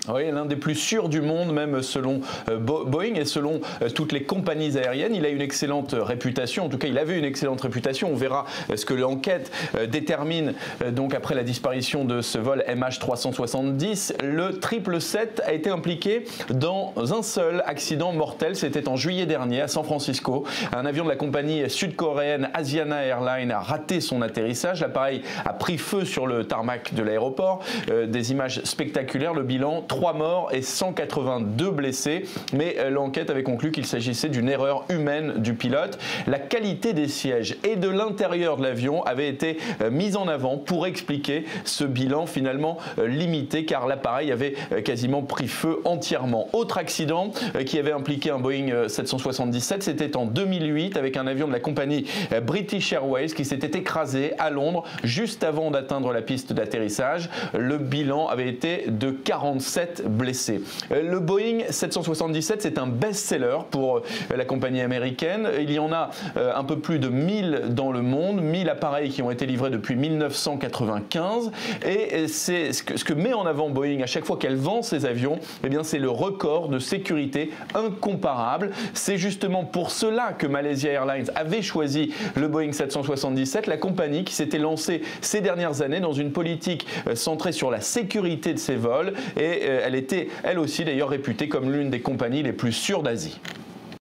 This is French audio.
Oui, l'un des plus sûrs du monde, même selon Boeing et selon toutes les compagnies aériennes. Il a une excellente réputation, en tout cas il avait une excellente réputation. On verra ce que l'enquête détermine donc après la disparition de ce vol MH370. Le 777 a été impliqué dans un seul accident mortel, c'était en juillet dernier à San Francisco. Un avion de la compagnie sud-coréenne Asiana Airlines a raté son atterrissage. L'appareil a pris feu sur le tarmac de l'aéroport. Des images spectaculaires, le bilan 3 morts et 182 blessés, mais l'enquête avait conclu qu'il s'agissait d'une erreur humaine du pilote. La qualité des sièges et de l'intérieur de l'avion avait été mise en avant pour expliquer ce bilan finalement limité, car l'appareil avait quasiment pris feu entièrement. Autre accident qui avait impliqué un Boeing 777, c'était en 2008 avec un avion de la compagnie British Airways qui s'était écrasé à Londres juste avant d'atteindre la piste d'atterrissage. Le bilan avait été de 47 blessés. Le Boeing 777, c'est un best-seller pour la compagnie américaine. Il y en a un peu plus de 1000 dans le monde, 1000 appareils qui ont été livrés depuis 1995. Et c'est ce que met en avant Boeing à chaque fois qu'elle vend ses avions, eh bien c'est le record de sécurité incomparable. C'est justement pour cela que Malaysia Airlines avait choisi le Boeing 777, la compagnie qui s'était lancée ces dernières années dans une politique centrée sur la sécurité de ses vols, et elle était elle aussi d'ailleurs réputée comme l'une des compagnies les plus sûres d'Asie.